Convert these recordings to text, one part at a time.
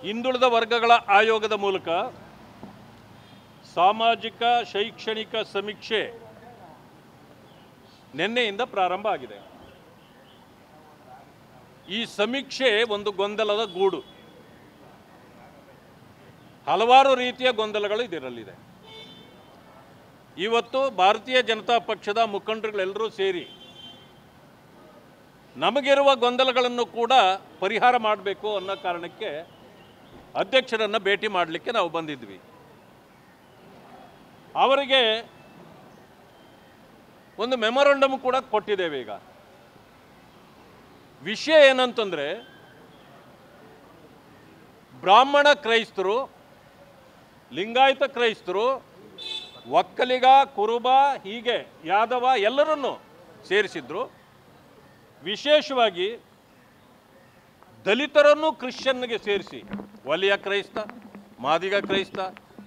ಹಿಂದುಳಿದ ವರ್ಗಗಳ ಆಯೋಗದ ಮೂಲಕ ಸಾಮಾಜಿಕ ಶೈಕ್ಷಣಿಕ ಸಮೀಕ್ಷೆ ನಿನ್ನೆಯಿಂದ ಪ್ರಾರಂಭ ಆಗಿದೆ. ಈ ಸಮೀಕ್ಷೆ ಒಂದು ಗೊಂದಲದ ಗೂಡು. ಹಲವಾರು ರೀತಿಯ ಗೊಂದಲಗಳು ಇದರಲ್ಲಿದೆ. ಇವತ್ತು ಭಾರತೀಯ ಜನತಾ ಪಕ್ಷದ ಮುಖಂಡರುಗಳೆಲ್ಲರೂ ಸೇರಿ ನಮಗಿರುವ ಗೊಂದಲಗಳನ್ನು ಕೂಡ ಪರಿಹಾರ ಮಾಡಬೇಕು ಅನ್ನೋ ಕಾರಣಕ್ಕೆ ಅಧ್ಯಕ್ಷರನ್ನು ಭೇಟಿ ಮಾಡಲಿಕ್ಕೆ ನಾವು ಬಂದಿದ್ವಿ. ಅವರಿಗೆ ಒಂದು ಮೆಮೊರಂಡಮ್ ಕೂಡ ಕೊಟ್ಟಿದ್ದೇವೆ. ಈಗ ವಿಷಯ ಏನಂತಂದರೆ, ಬ್ರಾಹ್ಮಣ ಕ್ರೈಸ್ತರು, ಲಿಂಗಾಯತ ಕ್ರೈಸ್ತರು, ಒಕ್ಕಲಿಗ, ಕುರುಬ, ಹೀಗೆ ಯಾದವ ಎಲ್ಲರನ್ನೂ ಸೇರಿಸಿದ್ರು. ವಿಶೇಷವಾಗಿ ದಲಿತರನ್ನು ಕ್ರಿಶ್ಚಿಯನ್ಗೆ ಸೇರಿಸಿ ವಲಯ ಕ್ರೈಸ್ತ, ಮಾದಿಗ ಕ್ರೈಸ್ತ,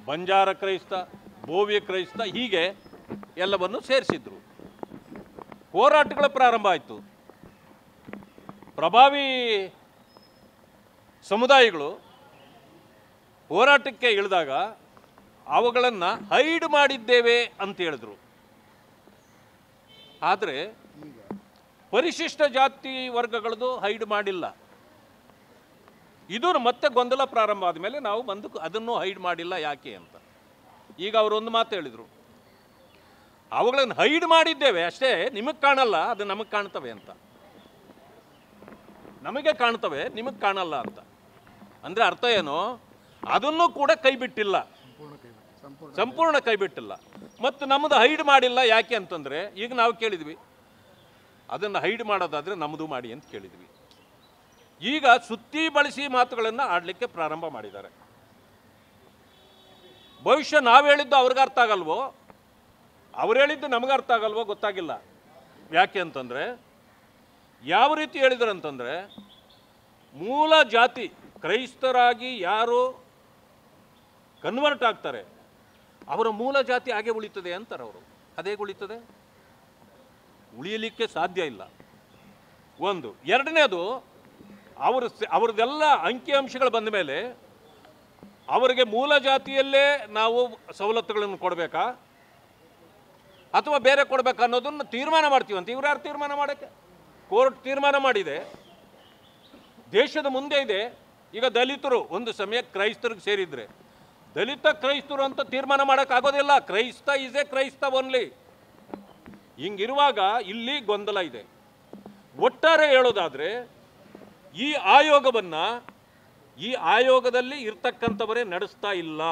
ಬಂಜಾರ ಕ್ರೈಸ್ತ, ಬೋವಿ ಕ್ರೈಸ್ತ ಹೀಗೆ ಎಲ್ಲವನ್ನು ಸೇರಿಸಿದ್ರು. ಹೋರಾಟಗಳ ಪ್ರಾರಂಭ ಆಯಿತು. ಪ್ರಭಾವಿ ಸಮುದಾಯಗಳು ಹೋರಾಟಕ್ಕೆ ಇಳಿದಾಗ ಅವುಗಳನ್ನು ಹೈಡ್ ಮಾಡಿದ್ದೇವೆ ಅಂತ ಹೇಳಿದ್ರು. ಆದರೆ ಪರಿಶಿಷ್ಟ ಜಾತಿ ವರ್ಗಗಳದ್ದು ಹೈಡ್ ಮಾಡಿಲ್ಲ. ಇದು ಮತ್ತೆ ಗೊಂದಲ ಪ್ರಾರಂಭ ಆದಮೇಲೆ ನಾವು ಬಂದು ಅದನ್ನು ಹೈಡ್ ಮಾಡಿಲ್ಲ ಯಾಕೆ ಅಂತ. ಈಗ ಅವರೊಂದು ಮಾತು ಹೇಳಿದರು, ಅವುಗಳನ್ನು ಹೈಡ್ ಮಾಡಿದ್ದೇವೆ ಅಷ್ಟೇ, ನಿಮಗೆ ಕಾಣಲ್ಲ, ಅದು ನಮಗೆ ಕಾಣ್ತವೆ ಅಂತ. ನಮಗೆ ಕಾಣ್ತವೆ, ನಿಮಗೆ ಕಾಣಲ್ಲ ಅಂತ. ಅಂದರೆ ಅರ್ಥ ಏನು? ಅದನ್ನು ಕೂಡ ಕೈ ಬಿಟ್ಟಿಲ್ಲ, ಸಂಪೂರ್ಣ ಕೈ ಬಿಟ್ಟಿಲ್ಲ. ಮತ್ತು ನಮ್ಮದು ಹೈಡ್ ಮಾಡಿಲ್ಲ ಯಾಕೆ ಅಂತಂದರೆ, ಈಗ ನಾವು ಕೇಳಿದ್ವಿ ಅದನ್ನು ಹೈಡ್ ಮಾಡೋದಾದರೆ ನಮ್ಮದು ಮಾಡಿ ಅಂತ ಕೇಳಿದ್ವಿ. ಈಗ ಸುತ್ತಿ ಬಳಸಿ ಮಾತುಗಳನ್ನು ಆಡಲಿಕ್ಕೆ ಪ್ರಾರಂಭ ಮಾಡಿದ್ದಾರೆ. ಬಹುಶಃ ನಾವು ಹೇಳಿದ್ದು ಅವ್ರಿಗೆ ಅರ್ಥ ಆಗಲ್ವೋ, ಅವ್ರು ಹೇಳಿದ್ದು ನಮಗೆ ಅರ್ಥ ಆಗಲ್ವೋ ಗೊತ್ತಾಗಿಲ್ಲ. ಯಾಕೆ ಅಂತಂದರೆ, ಯಾವ ರೀತಿ ಹೇಳಿದ್ರು ಅಂತಂದರೆ, ಮೂಲ ಜಾತಿ ಕ್ರೈಸ್ತರಾಗಿ ಯಾರು ಕನ್ವರ್ಟ್ ಆಗ್ತಾರೆ ಅವರ ಮೂಲ ಜಾತಿ ಹಾಗೆ ಉಳಿತದೆ ಅಂತಾರೆ ಅವರು. ಅದೇ ಉಳಿತದೆ? ಉಳಿಯಲಿಕ್ಕೆ ಸಾಧ್ಯ ಇಲ್ಲ. ಒಂದು. ಎರಡನೇದು, ಅವ್ರದ್ದೆಲ್ಲ ಅಂಕಿಅಂಶಗಳು ಬಂದ ಮೇಲೆ ಅವರಿಗೆ ಮೂಲ ಜಾತಿಯಲ್ಲೇ ನಾವು ಸವಲತ್ತುಗಳನ್ನು ಕೊಡಬೇಕಾ ಅಥವಾ ಬೇರೆ ಕೊಡಬೇಕಾ ಅನ್ನೋದನ್ನು ತೀರ್ಮಾನ ಮಾಡ್ತೀವಂತ. ಇವ್ರು ಯಾರು ತೀರ್ಮಾನ ಮಾಡೋಕ್ಕೆ? ಕೋರ್ಟ್ ತೀರ್ಮಾನ ಮಾಡಿದೆ, ದೇಶದ ಮುಂದೆ ಇದೆ. ಈಗ ದಲಿತರು ಒಂದು ಸಮಯ ಕ್ರೈಸ್ತರಿಗೆ ಸೇರಿದರೆ ದಲಿತ ಕ್ರೈಸ್ತರು ಅಂತ ತೀರ್ಮಾನ ಮಾಡೋಕ್ಕಾಗೋದಿಲ್ಲ. ಕ್ರೈಸ್ತ ಈಸ್ ಎ ಕ್ರೈಸ್ತ ಓನ್ಲಿ. ಹಿಂಗಿರುವಾಗ ಇಲ್ಲಿ ಗೊಂದಲ ಇದೆ. ಒಟ್ಟಾರೆ ಹೇಳೋದಾದರೆ ಈ ಆಯೋಗವನ್ನು ಈ ಆಯೋಗದಲ್ಲಿ ಇರ್ತಕ್ಕಂಥವರೇ ನಡೆಸ್ತಾ ಇಲ್ಲ.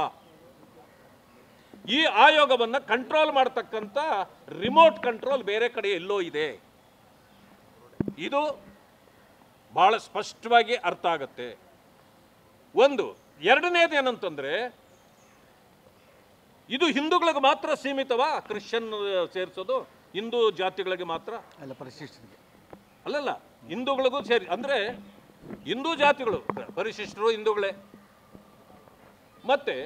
ಈ ಆಯೋಗವನ್ನು ಕಂಟ್ರೋಲ್ ಮಾಡ್ತಕ್ಕಂಥ ರಿಮೋಟ್ ಕಂಟ್ರೋಲ್ ಬೇರೆ ಕಡೆ ಎಲ್ಲೋ ಇದೆ. ಇದು ಬಹಳ ಸ್ಪಷ್ಟವಾಗಿ ಅರ್ಥ ಆಗುತ್ತೆ. ಒಂದು. ಎರಡನೇದು ಏನಂತಂದರೆ, ಇದು ಹಿಂದೂಗಳಿಗೆ ಮಾತ್ರ ಸೀಮಿತವಾ ಕ್ರಿಶ್ಚಿಯನ್ ಸೇರಿಸೋದು? ಹಿಂದೂ ಜಾತಿಗಳಿಗೆ ಮಾತ್ರ ಅಲ್ಲ, ಪರಿಶಿಷ್ಟರಿಗೆ ಅಲ್ಲಲ್ಲ, ಹಿಂದೂಗಳಿಗೂ ಸೇರಿ. ಅಂದರೆ ಹಿಂದೂ ಜಾತಿಗಳು ಪರಿಶಿಷ್ಟರು ಹಿಂದೂಗಳೇ. ಮತ್ತೆ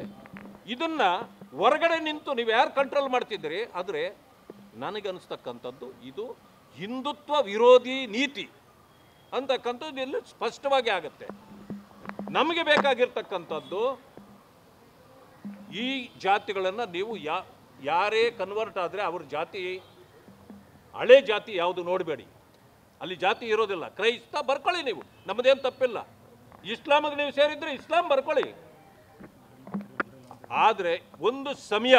ಇದನ್ನ ಹೊರಗಡೆ ನಿಂತು ನೀವು ಯಾರು ಕಂಟ್ರೋಲ್ ಮಾಡ್ತಿದ್ದೀರಿ? ಆದರೆ ನನಗನ್ನಿಸ್ತಕ್ಕಂಥದ್ದು ಇದು ಹಿಂದುತ್ವ ವಿರೋಧಿ ನೀತಿ ಅಂತಕ್ಕಂಥದ್ದು ಇಲ್ಲಿ ಸ್ಪಷ್ಟವಾಗಿ ಆಗುತ್ತೆ. ನಮಗೆ ಬೇಕಾಗಿರ್ತಕ್ಕಂಥದ್ದು ಈ ಜಾತಿಗಳನ್ನು ನೀವು ಯಾರೇ ಕನ್ವರ್ಟ್ ಆದರೆ ಅವ್ರ ಜಾತಿ ಹಳೆ ಜಾತಿ ಯಾವುದು ನೋಡಬೇಡಿ. ಅಲ್ಲಿ ಜಾತಿ ಇರೋದಿಲ್ಲ. ಕ್ರೈಸ್ತ ಬರ್ಕೊಳ್ಳಿ, ನೀವು ನಮ್ಮದೇನು ತಪ್ಪಿಲ್ಲ. ಇಸ್ಲಾಮಿಗೆ ನೀವು ಸೇರಿದ್ರೆ ಇಸ್ಲಾಂ ಬರ್ಕೊಳ್ಳಿ. ಆದರೆ ಒಂದು ಸಮಯ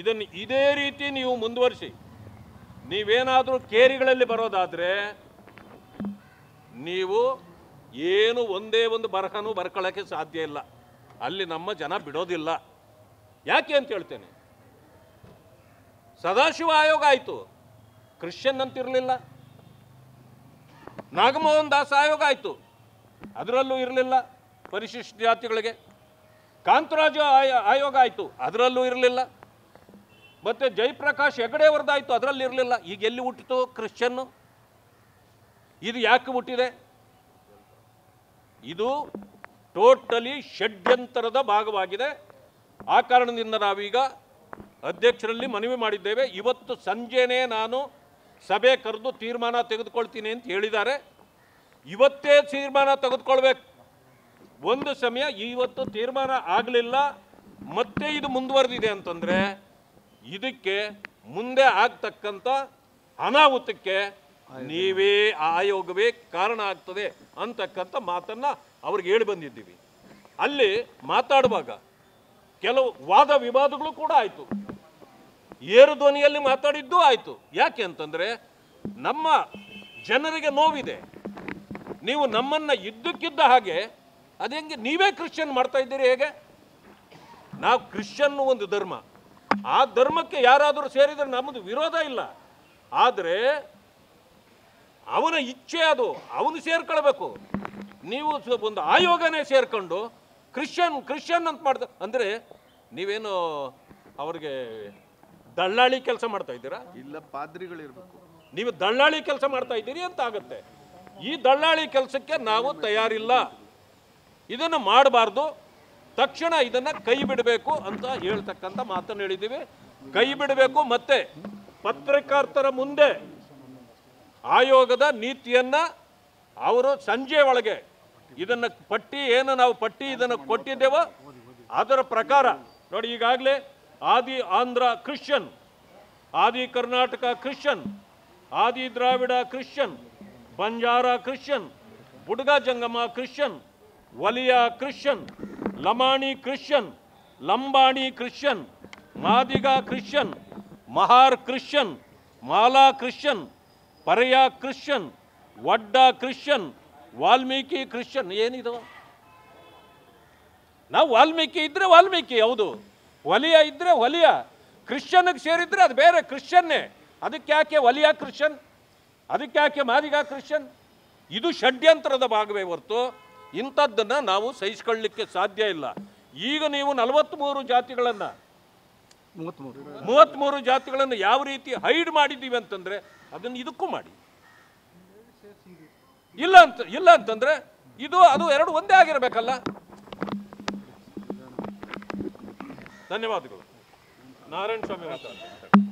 ಇದನ್ನು ಇದೇ ರೀತಿ ನೀವು ಮುಂದುವರಿಸಿ ನೀವೇನಾದರೂ ಕೇರಿಗಳಲ್ಲಿ ಬರೋದಾದರೆ ನೀವು ಏನು ಒಂದೇ ಒಂದು ಬರಹನೂ ಬರ್ಕೊಳ್ಳೋಕ್ಕೆ ಸಾಧ್ಯ ಇಲ್ಲ. ಅಲ್ಲಿ ನಮ್ಮ ಜನ ಬಿಡೋದಿಲ್ಲ. ಯಾಕೆ ಅಂತ ಹೇಳ್ತೇನೆ. ಸದಾಶಿವ ಆಯೋಗ ಆಯಿತು, ಕ್ರಿಶ್ಚಿಯನ್ ಅಂತಿರಲಿಲ್ಲ. ನಾಗಮೋಹನ್ ದಾಸ್ ಆಯೋಗ ಆಯಿತು, ಅದರಲ್ಲೂ ಇರಲಿಲ್ಲ ಪರಿಶಿಷ್ಟ ಜಾತಿಗಳಿಗೆ. ಕಾಂತರಾಜು ಆಯೋಗ ಆಯಿತು, ಅದರಲ್ಲೂ ಇರಲಿಲ್ಲ. ಮತ್ತು ಜಯಪ್ರಕಾಶ್ ಹೆಗಡೆ ಅವರದಾಯಿತು, ಅದರಲ್ಲಿ ಇರಲಿಲ್ಲ. ಈಗ ಎಲ್ಲಿ ಹುಟ್ಟಿತು ಕ್ರಿಶ್ಚಿಯನ್ನು? ಇದು ಯಾಕೆ ಹುಟ್ಟಿದೆ? ಇದು ಟೋಟಲಿ ಷಡ್ಯಂತರದ ಭಾಗವಾಗಿದೆ. ಆ ಕಾರಣದಿಂದ ನಾವೀಗ ಅಧ್ಯಕ್ಷರಲ್ಲಿ ಮನವಿ ಮಾಡಿದ್ದೇವೆ. ಇವತ್ತು ಸಂಜೆನೇ ನಾನು ಸಭೆ ಕರೆದು ತೀರ್ಮಾನ ತೆಗೆದುಕೊಳ್ತೀನಿ ಅಂತ ಹೇಳಿದ್ದಾರೆ. ಇವತ್ತೇ ತೀರ್ಮಾನ ತೆಗೆದುಕೊಳ್ಬೇಕು. ಒಂದು ಸಮಯ ಇವತ್ತು ತೀರ್ಮಾನ ಆಗಲಿಲ್ಲ, ಮತ್ತೆ ಇದು ಮುಂದುವರೆದಿದೆ ಅಂತಂದರೆ ಇದಕ್ಕೆ ಮುಂದೆ ಆಗ್ತಕ್ಕಂಥ ಅನಾಹುತಕ್ಕೆ ನೀವೇ ಆಯೋಗವೇ ಕಾರಣ ಆಗ್ತದೆ ಅಂತಕ್ಕಂಥ ಮಾತನ್ನು ಅವ್ರಿಗೆ ಹೇಳಿ ಬಂದಿದ್ದೀವಿ. ಅಲ್ಲಿ ಮಾತಾಡುವಾಗ ಕೆಲವು ವಾದ ವಿವಾದಗಳು ಕೂಡ ಆಯಿತು, ಏರು ಧ್ವನಿಯಲ್ಲಿ ಮಾತಾಡಿದ್ದೂ ಆಯಿತು. ಯಾಕೆ ಅಂತಂದರೆ ನಮ್ಮ ಜನರಿಗೆ ನೋವಿದೆ. ನೀವು ನಮ್ಮನ್ನು ಇದ್ದಕ್ಕಿದ್ದ ಹಾಗೆ ಅದು ಹೆಂಗೆ ನೀವೇ ಕ್ರಿಶ್ಚಿಯನ್ ಮಾಡ್ತಾ ಇದ್ದೀರಿ? ಹೇಗೆ? ನಾವು ಕ್ರಿಶ್ಚಿಯನ್ನು ಒಂದು ಧರ್ಮ, ಆ ಧರ್ಮಕ್ಕೆ ಯಾರಾದರೂ ಸೇರಿದರೆ ನಮ್ಮದು ವಿರೋಧ ಇಲ್ಲ. ಆದರೆ ಅವನ ಇಚ್ಛೆ ಅದು, ಅವನು ಸೇರ್ಕೊಳ್ಬೇಕು. ನೀವು ಒಂದು ಆಯೋಗನೇ ಸೇರ್ಕೊಂಡು ಕ್ರಿಶ್ಚಿಯನ್ ಅಂತ ಮಾಡ್ತಾರೆ ಅಂದರೆ ನೀವೇನು ಅವ್ರಿಗೆ ದಳ್ಳಾಳಿ ಕೆಲಸ ಮಾಡ್ತಾ ಇದ್ದೀರಾ? ಇಲ್ಲ, ಪಾದ್ರಿಗಳಿರ್ಬೇಕು. ನೀವು ದಳ್ಳಾಳಿ ಕೆಲಸ ಮಾಡ್ತಾ ಇದ್ದೀರಿ ಅಂತ ಆಗುತ್ತೆ. ಈ ದಳ್ಳಾಳಿ ಕೆಲಸಕ್ಕೆ ನಾವು ತಯಾರಿಲ್ಲ, ಇದನ್ನು ಮಾಡಬಾರ್ದು, ತಕ್ಷಣ ಇದನ್ನು ಕೈ ಬಿಡಬೇಕು ಅಂತ ಹೇಳ್ತಕ್ಕಂಥ ಮಾತನ್ನು ಹೇಳಿದ್ದೀವಿ. ಕೈ ಬಿಡಬೇಕು. ಮತ್ತೆ ಪತ್ರಕರ್ತರ ಮುಂದೆ ಆಯೋಗದ ನೀತಿಯನ್ನು ಅವರು ಸಂಜೆ ಒಳಗೆ ಇದನ್ನು ಪಟ್ಟಿ ಏನು ನಾವು ಪಟ್ಟಿ ಇದನ್ನು ಕೊಟ್ಟಿದ್ದೇವೋ ಅದರ ಪ್ರಕಾರ ನೋಡಿ. ಈಗಾಗಲೇ ಆದಿ ಆಂಧ್ರ ಕ್ರಿಶ್ಚಿಯನ್, ಆದಿ Karnataka Christian, Adi Dravida Christian, Banjara Christian, Budga Jangama Christian, Valiya Christian, Lamani Christian, Lambani Christian, Madiga Christian, Mahar Christian, Mala Christian, Paraya Christian, Vadda Christian, Valmiki Christian. ಏನಿದು? ನಾವು ವಾಲ್ಮೀಕಿ ಇದ್ರೆ ವಾಲ್ಮೀಕಿ, ಹೌದು. ವಲಿಯ ಇದ್ರೆ ವಲಿಯ. ಕ್ರಿಶ್ಚಿಯನ್ಗೆ ಸೇರಿದ್ರೆ ಅದು ಬೇರೆ ಕ್ರಿಶ್ಚಿಯನ್ನೇ. ಅದಕ್ಕೆ ಯಾಕೆ ವಲಿಯ ಕ್ರಿಶ್ಚಿಯನ್? ಅದಕ್ಕೆ ಯಾಕೆ ಮಾದಿಗ ಕ್ರಿಶ್ಚಿಯನ್? ಇದು ಷಡ್ಯಂತ್ರದ ಭಾಗವೇ ಹೊರತು ಇಂಥದ್ದನ್ನು ನಾವು ಸಹಿಸ್ಕೊಳ್ಳಲಿಕ್ಕೆ ಸಾಧ್ಯ ಇಲ್ಲ. ಈಗ ನೀವು 43 ಜಾತಿಗಳನ್ನು 33 ಜಾತಿಗಳನ್ನು ಯಾವ ರೀತಿ ಹೈಡ್ ಮಾಡಿದ್ದೀವಿ ಅಂತಂದರೆ ಅದನ್ನು ಇದಕ್ಕೂ ಮಾಡಿ. ಇಲ್ಲ ಅಂತಂದರೆ ಇದು ಅದು ಎರಡು ಒಂದೇ ಆಗಿರಬೇಕಲ್ಲ. ಧನ್ಯವಾದಗಳು. ನಾರಾಯಣ ಸ್ವಾಮಿ ಮಾತಾಡ್ತಾರೆ.